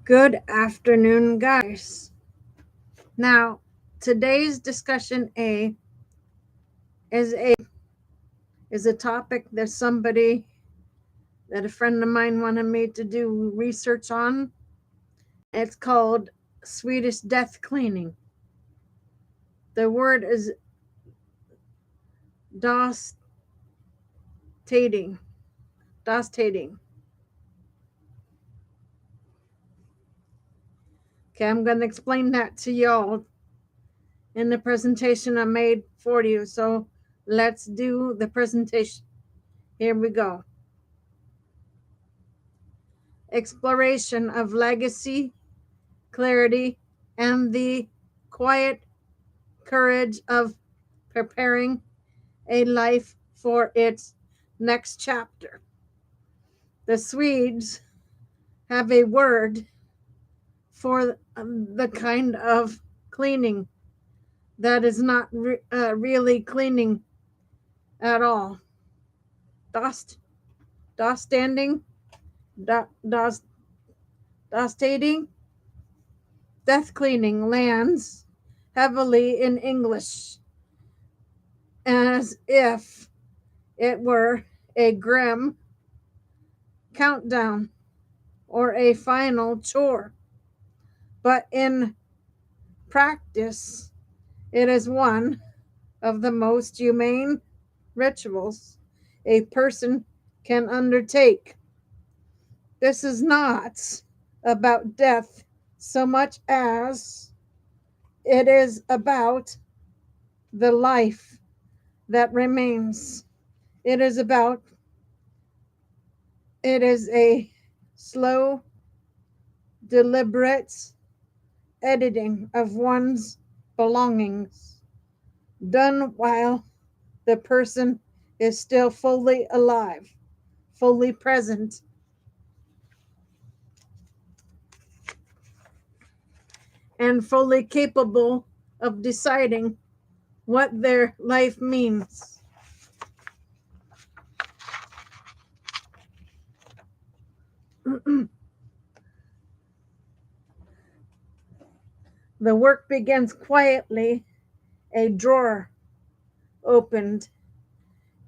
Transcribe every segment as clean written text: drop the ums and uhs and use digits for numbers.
Good afternoon, guys. Now, today's discussion is a is a topic that a friend of mine wanted me to do research on. It's called Swedish death cleaning. The word is Distending. Distending. Okay, I'm going to explain that to y'all in the presentation I made for you. So let's do the presentation. Here we go. Exploration of legacy, clarity, and the quiet courage of preparing a life for its next chapter. The Swedes have a word for the kind of cleaning that is not really cleaning at all. Distending, distending, death cleaning lands heavily in English as if it were a grim countdown or a final chore. But in practice, it is one of the most humane rituals a person can undertake. This is not about death so much as it is about the life that remains. It is a slow, deliberate editing of one's belongings, done while the person is still fully alive, fully present, and fully capable of deciding what their life means. The work begins quietly, a drawer opened,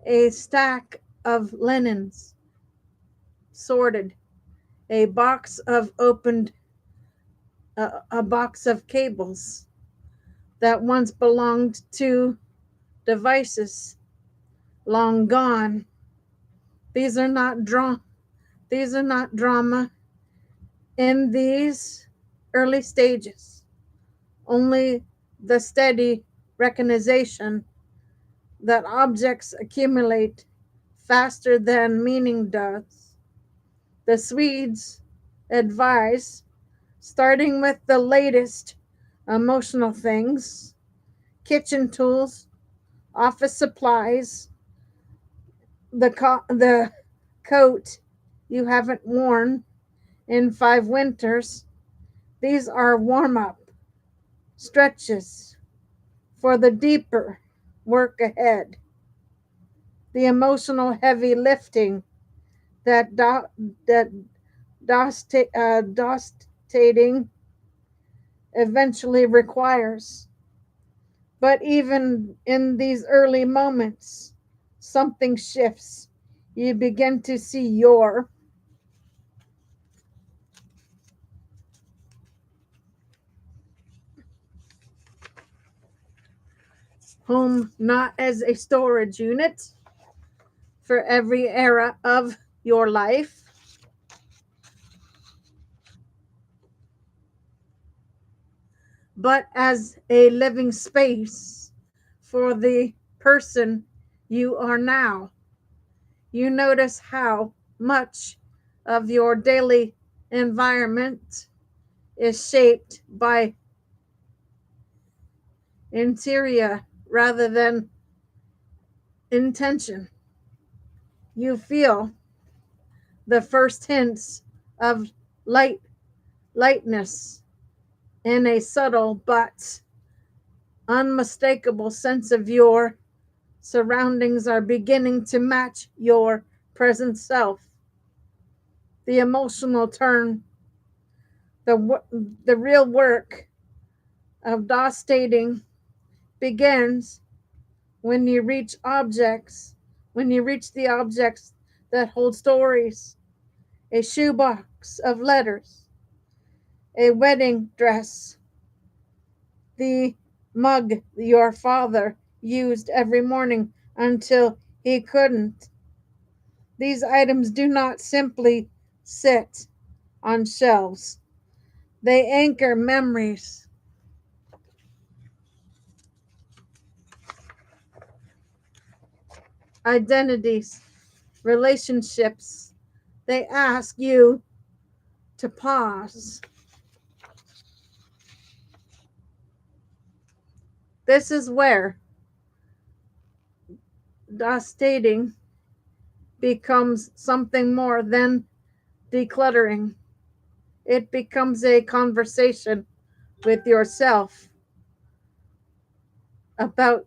a stack of linens sorted, a box of opened a box of cables that once belonged to devices long gone. These are not drama in these early stages. Only the steady recognition that objects accumulate faster than meaning does. The Swedes advise starting with the latest emotional things, kitchen tools, office supplies, the coat you haven't worn in 5 winters. These are warm up stretches for the deeper work ahead. The emotional heavy lifting that dostating eventually requires. But even in these early moments, something shifts. You begin to see your home not as a storage unit for every era of your life, but as a living space for the person you are now. You notice how much of your daily environment is shaped by interior rather than intention. You feel the first hints of lightness in a subtle but unmistakable sense of your surroundings are beginning to match your present self. The emotional turn, the real work of Distending begins when you reach the objects that hold stories, a shoebox of letters, a wedding dress, the mug your father used every morning until he couldn't. These items do not simply sit on shelves. They anchor memories, identities, relationships. They ask you to pause. This is where Distending becomes something more than decluttering. It becomes a conversation with yourself about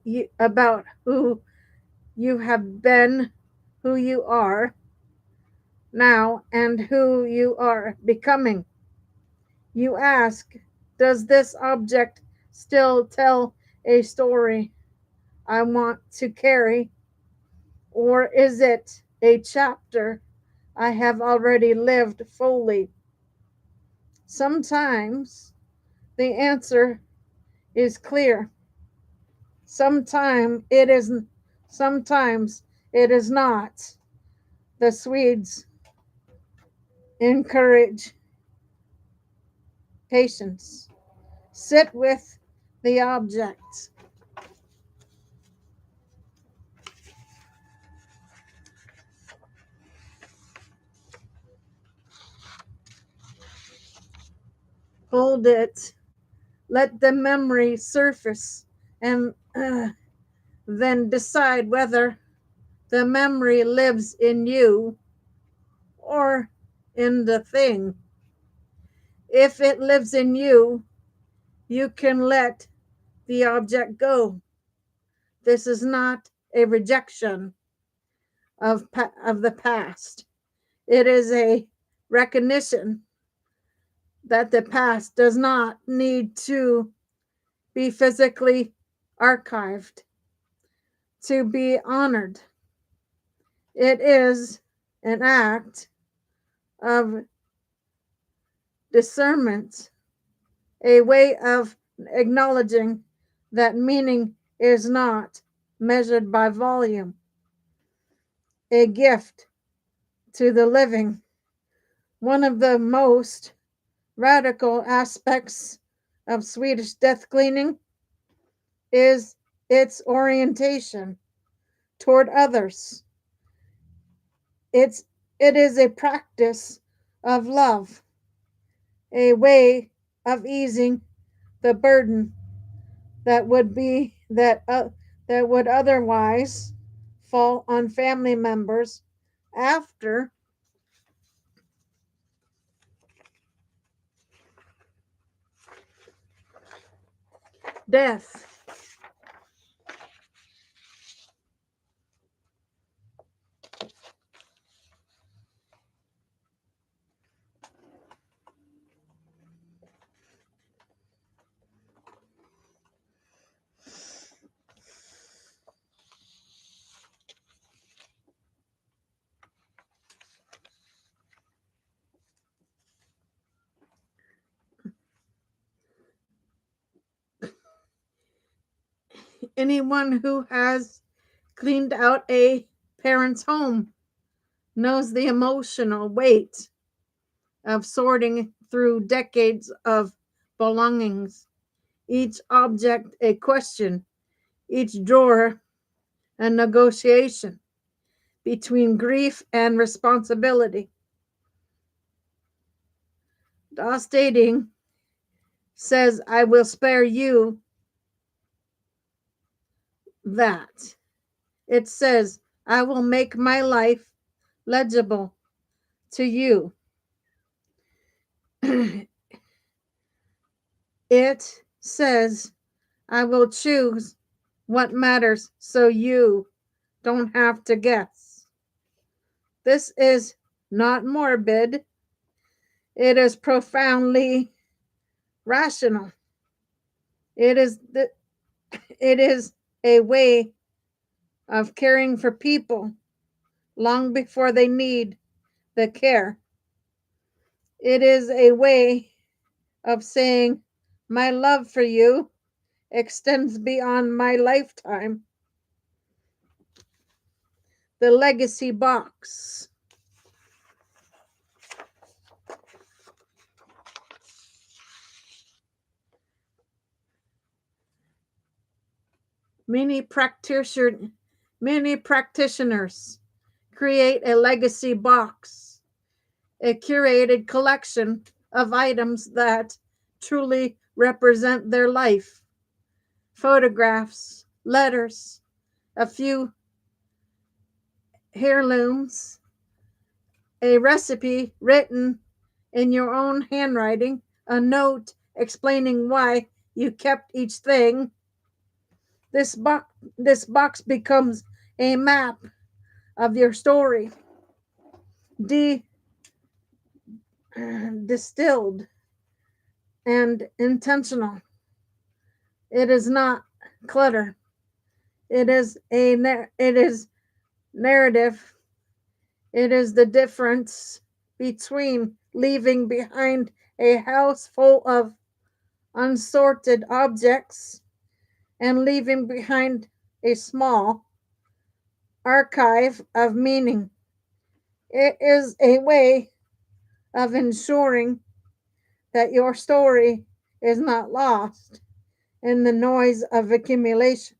who you have been, who you are now, and who you are becoming. You ask, does this object still tell a story I want to carry, or is it a chapter I have already lived fully? Sometimes the answer is clear. Sometimes it is not. The Swedes encourage patience. Sit with the object. Hold it. Let the memory surface and then decide whether the memory lives in you or in the thing. If it lives in you, you can let the object go. This is not a rejection of the past. It is a recognition that the past does not need to be physically archived to be honored. It is an act of discernment, a way of acknowledging that meaning is not measured by volume, a gift to the living. One of the most radical aspects of Swedish death cleaning is its orientation toward others. It is a practice of love, a way of easing the burden that would otherwise fall on family members after death. Anyone who has cleaned out a parent's home knows the emotional weight of sorting through decades of belongings, each object a question, each drawer a negotiation between grief and responsibility. Distending says, I will spare you that. It says, I will make my life legible to you. It says, I will choose what matters so you don't have to guess. This is not morbid, it is profoundly rational. It is the it is a way of caring for people long before they need the care. It is a way of saying my love for you extends beyond my lifetime. The legacy box. Many practitioner many practitioners create a legacy box, a curated collection of items that truly represent their life. Photographs, letters, a few heirlooms, a recipe written in your own handwriting, a note explaining why you kept each thing. This box becomes a map of your story, de- distilled and intentional. It is not clutter. It is narrative. It is the difference between leaving behind a house full of unsorted objects and leaving behind a small archive of meaning. It is a way of ensuring that your story is not lost in the noise of accumulation.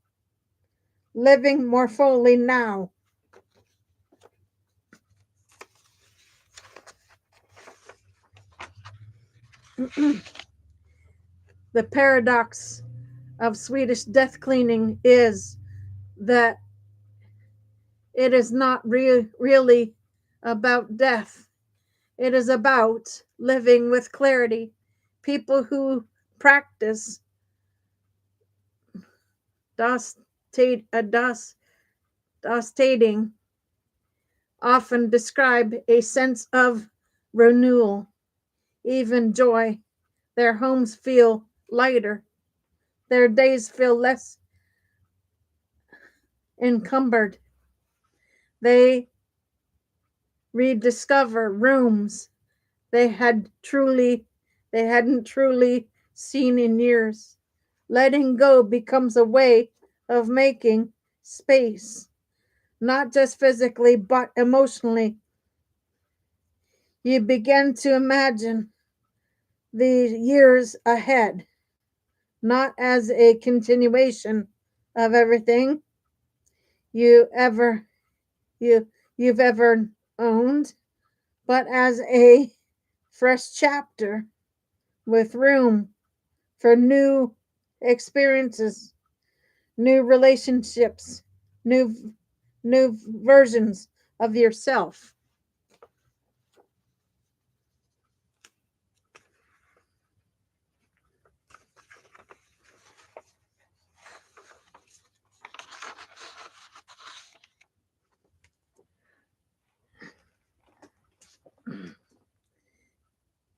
Living more fully now. The paradox of Swedish death cleaning is that it is not really about death. It is about living with clarity. People who practice dostating often describe a sense of renewal, even joy. Their homes feel lighter. Their days feel less encumbered. They rediscover rooms they had truly they hadn't truly seen in years. Letting go becomes a way of making space, not just physically but emotionally. You begin to imagine the years ahead, not as a continuation of everything you ever you you've ever owned, but as a fresh chapter with room for new experiences, new relationships, new new versions of yourself.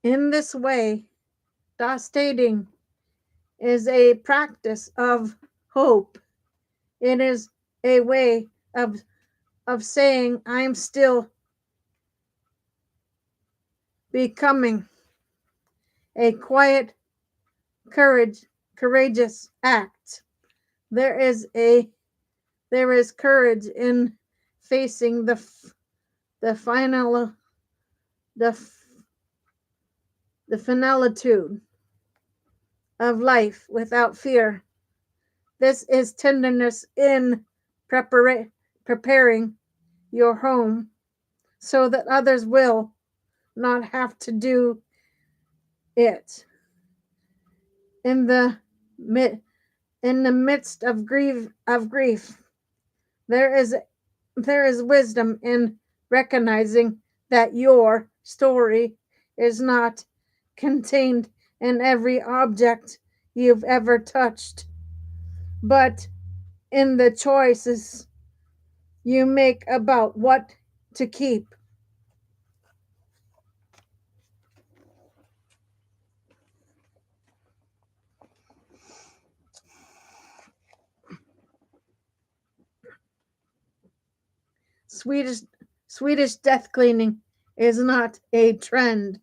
In this way, dating is a practice of hope. It is a way of saying I'm still becoming, a quiet courageous act. There is a there is courage in facing the final the the finalitude of life without fear. This is tenderness in preparing your home so that others will not have to do it. In the in the midst of grief, there is there is wisdom in recognizing that your story is not contained in every object you've ever touched, but in the choices you make about what to keep. Swedish death cleaning is not a trend.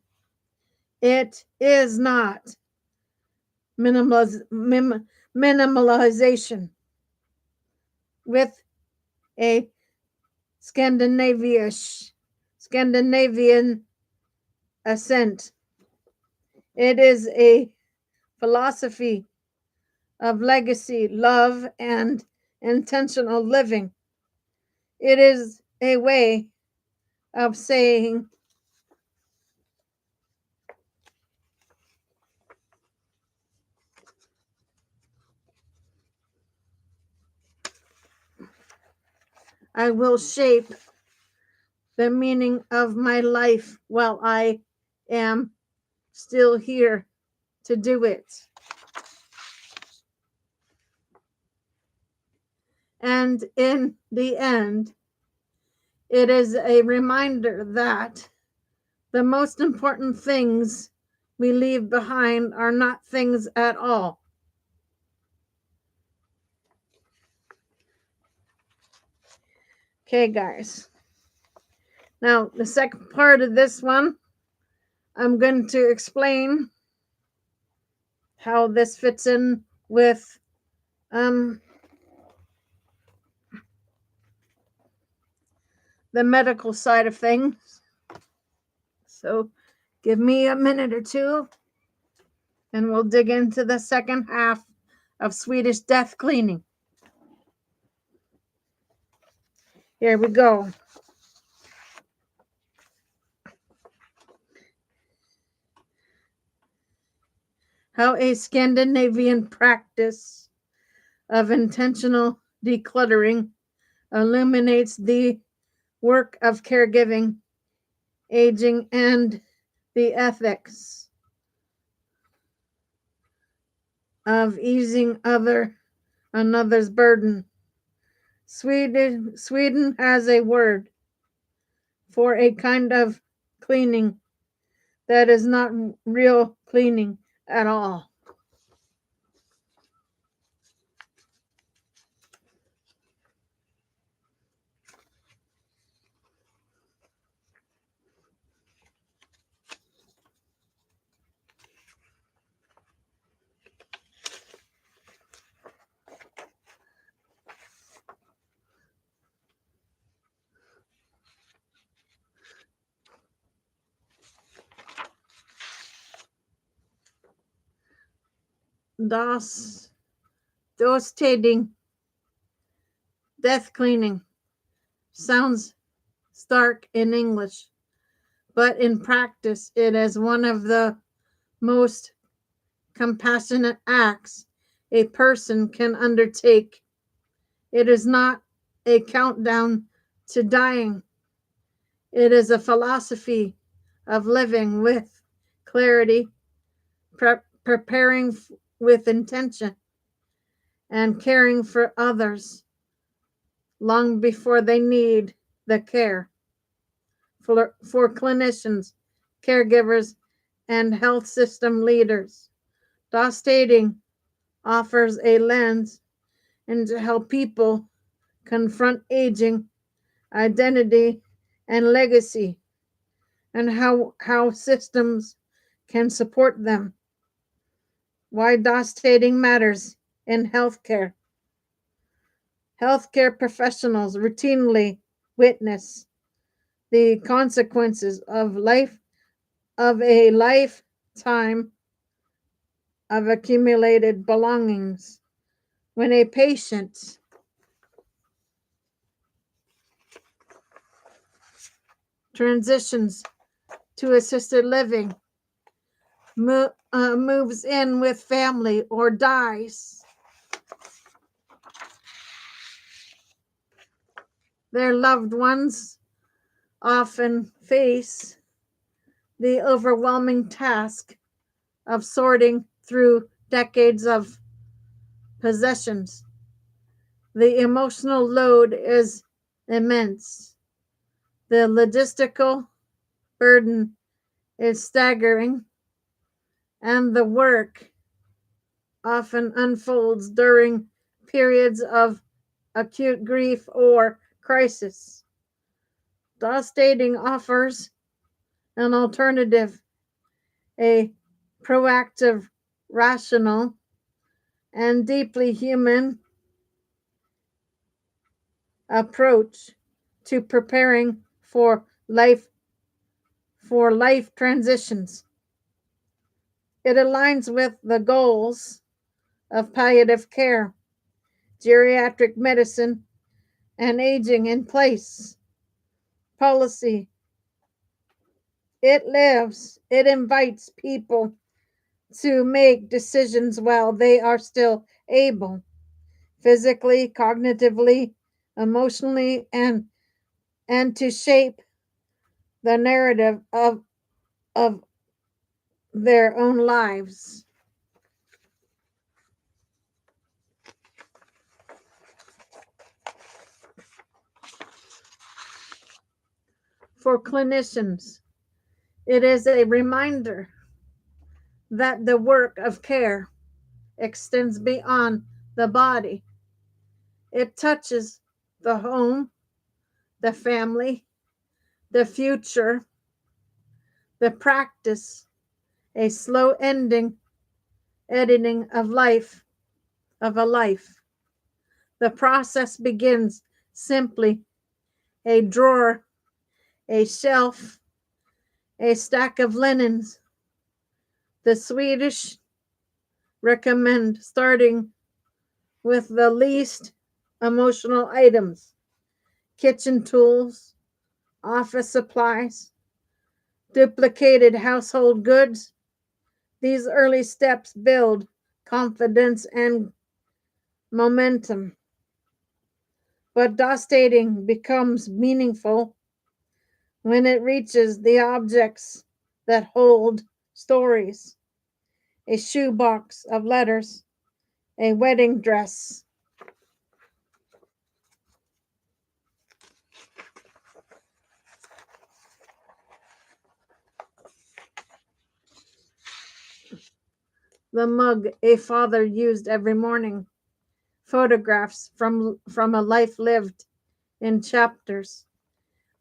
It is not minimalization with a Scandinavian accent. It is a philosophy of legacy, love, and intentional living. It is a way of saying, I will shape the meaning of my life while I am still here to do it. And in the end, it is a reminder that the most important things we leave behind are not things at all. Okay, guys. Now, the second part of this one, I'm going to explain how this fits in with the medical side of things. So give me a minute or two and we'll dig into the second half of Swedish death cleaning. Here we go. How a Scandinavian practice of intentional decluttering illuminates the work of caregiving, aging, and the ethics of easing another's burden. Sweden has a word for a kind of cleaning that is not real cleaning at all. Distending, death cleaning, sounds stark in English, but in practice it is one of the most compassionate acts a person can undertake. It is not a countdown to dying. It is a philosophy of living with clarity, preparing with intention, and caring for others long before they need the care. For clinicians, caregivers, and health system leaders, Distending offers a lens into how people confront aging, identity, and legacy, and how systems can support them. Why Distending matters in healthcare. Healthcare professionals routinely witness the consequences of a lifetime of accumulated belongings. When a patient transitions to assisted living, moves in with family, or dies, their loved ones often face the overwhelming task of sorting through decades of possessions. The emotional load is immense. The logistical burden is staggering, and the work often unfolds during periods of acute grief or crisis. Distending offers an alternative, a proactive, rational, and deeply human approach to preparing life transitions. It aligns with the goals of palliative care, geriatric medicine, and aging in place policy. It invites people to make decisions while they are still able, physically, cognitively, emotionally, and to shape the narrative of their own lives. For clinicians, it is a reminder that the work of care extends beyond the body. It touches the home, the family, the future, the practice, a slow editing of a life. The process begins simply a drawer, a shelf, a stack of linens. The Swedish recommend starting with the least emotional items, kitchen tools, office supplies, duplicated household goods. These early steps build confidence and momentum. But distending becomes meaningful when it reaches the objects that hold stories, a shoebox of letters, a wedding dress. The mug a father used every morning, photographs from a life lived in chapters.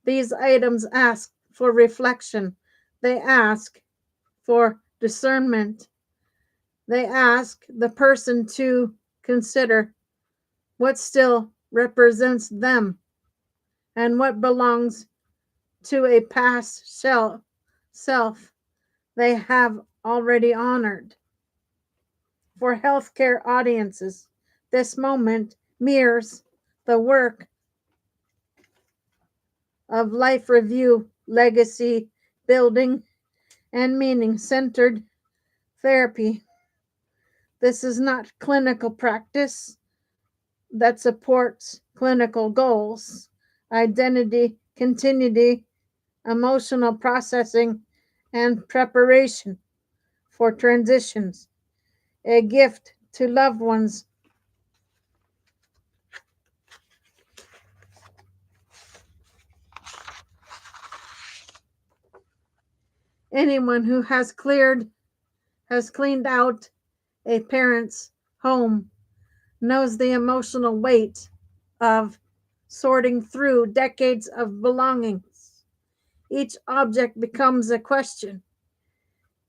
These items ask for reflection. They ask for discernment. They ask the person to consider what still represents them and what belongs to a past self they have already honored. For healthcare audiences, this moment mirrors the work of life review, legacy building, and meaning centered therapy. This is not clinical practice that supports clinical goals, identity, continuity, emotional processing, and preparation for transitions. A gift to loved ones. Anyone who has cleaned out a parent's home knows the emotional weight of sorting through decades of belongings. Each object becomes a question.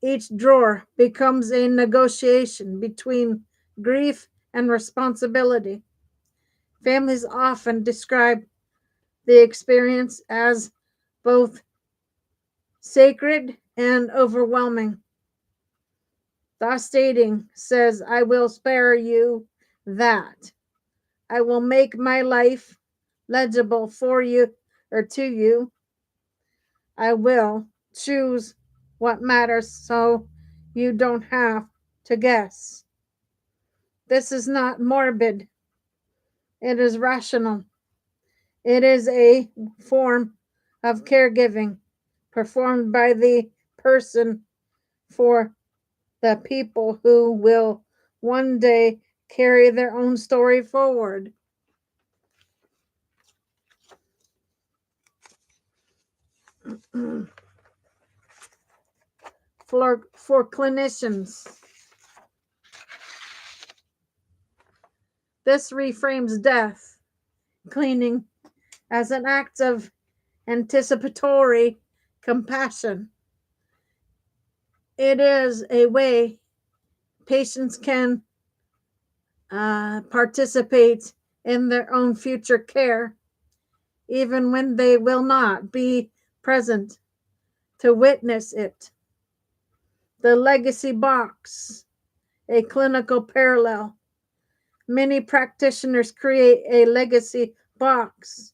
Each drawer becomes a negotiation between grief and responsibility. Families often describe the experience as both sacred and overwhelming. Distending says, I will spare you that. I will make my life legible for you or to you. I will choose what matters so you don't have to guess. This is not morbid, it is rational. It is a form of caregiving performed by the person for the people who will one day carry their own story forward. For clinicians, this reframes death cleaning as an act of anticipatory compassion. It is a way patients can participate in their own future care, even when they will not be present to witness it. The legacy box, a clinical parallel. Many practitioners create a legacy box,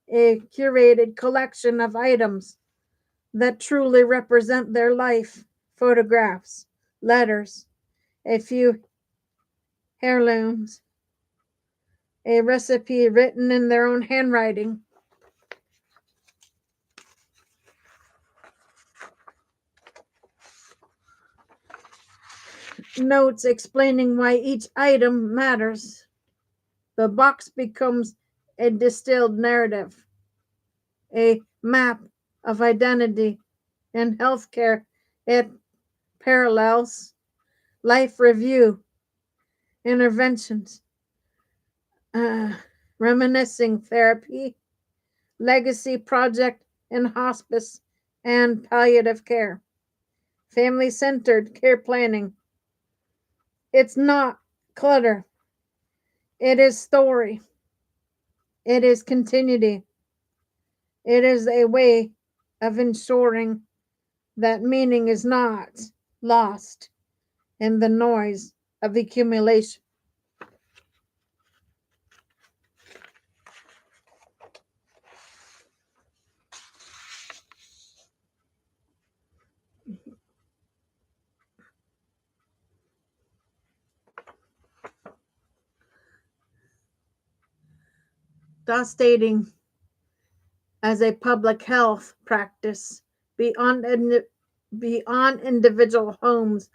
a curated collection of items that truly represent their life: photographs, letters, a few heirlooms, a recipe written in their own handwriting. Notes explaining why each item matters. The box becomes a distilled narrative, a map of identity. In healthcare, it parallels life review, interventions, uh, reminiscing therapy, legacy project in hospice and palliative care, family centered care planning. It's not clutter, it is story, it is continuity, it is a way of ensuring that meaning is not lost in the noise of accumulation. Thus stating as a public health practice beyond individual homes,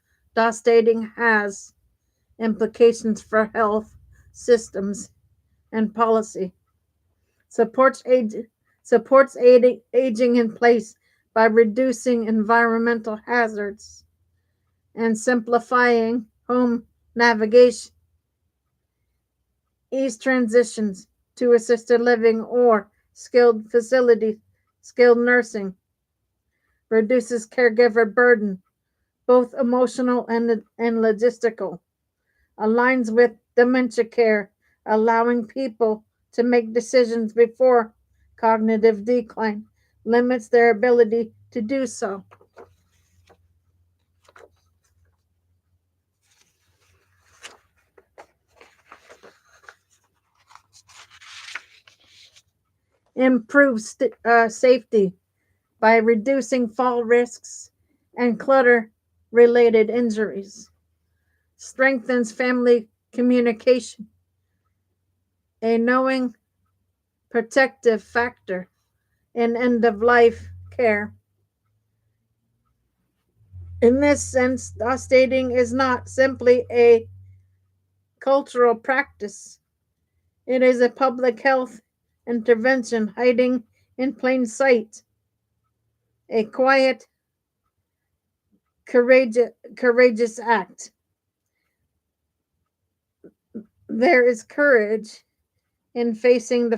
dating has implications for health systems and policy. Supports age, supports aging in place by reducing environmental hazards and simplifying home navigation. Ease transitions to assisted living or skilled nursing, reduces caregiver burden, both emotional and logistical, aligns with dementia care, allowing people to make decisions before cognitive decline, limits their ability to do so. Improves safety by reducing fall risks and clutter related injuries, strengthens family communication, a knowing protective factor in end of life care. In this sense, dating is not simply a cultural practice, it is a public health intervention hiding in plain sight, a quiet, courageous act. There is courage in facing the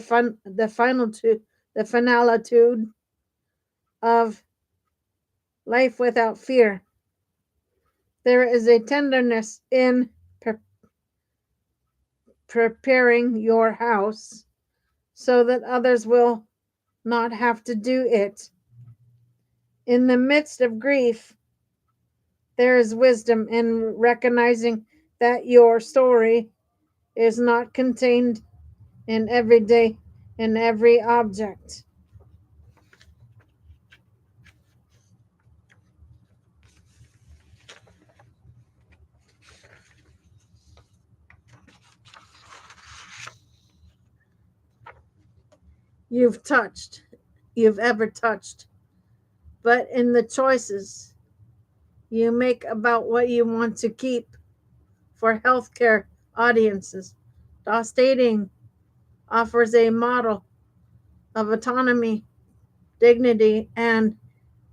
finalitude of life without fear. There is a tenderness in preparing your house so that others will not have to do it. In the midst of grief, there is wisdom in recognizing that your story is not contained in every object. you've touched, you've ever touched, but in the choices you make about what you want to keep for healthcare audiences. DOS Dating offers a model of autonomy, dignity, and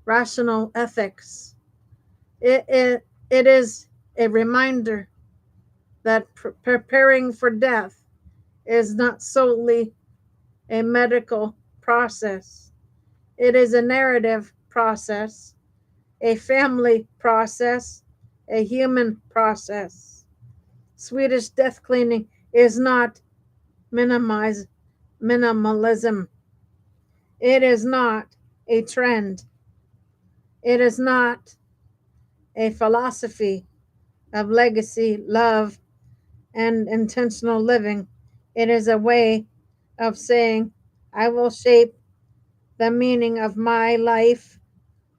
rational ethics. It is a reminder that preparing for death is not solely a medical process. It is a narrative process, a family process, a human process. Swedish death cleaning is not minimalism. It is not a trend. It is not a philosophy of legacy, love, and intentional living. It is a way of saying, I will shape the meaning of my life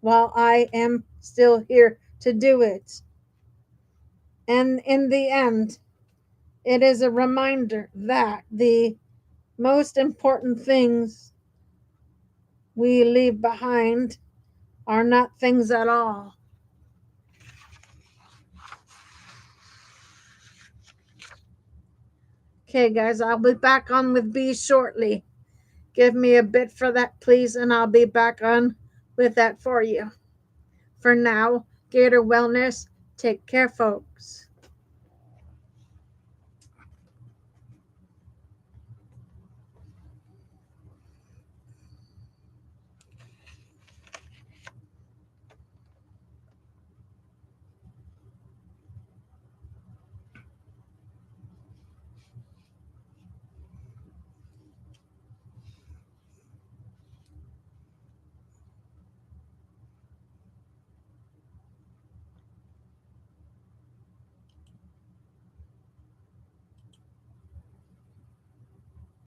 while I am still here to do it. And in the end, it is a reminder that the most important things we leave behind are not things at all. Okay, guys, I'll be back on with B shortly. Give me a bit for that, please, and I'll be back on with that for you. For now, Gator Wellness, take care, folks.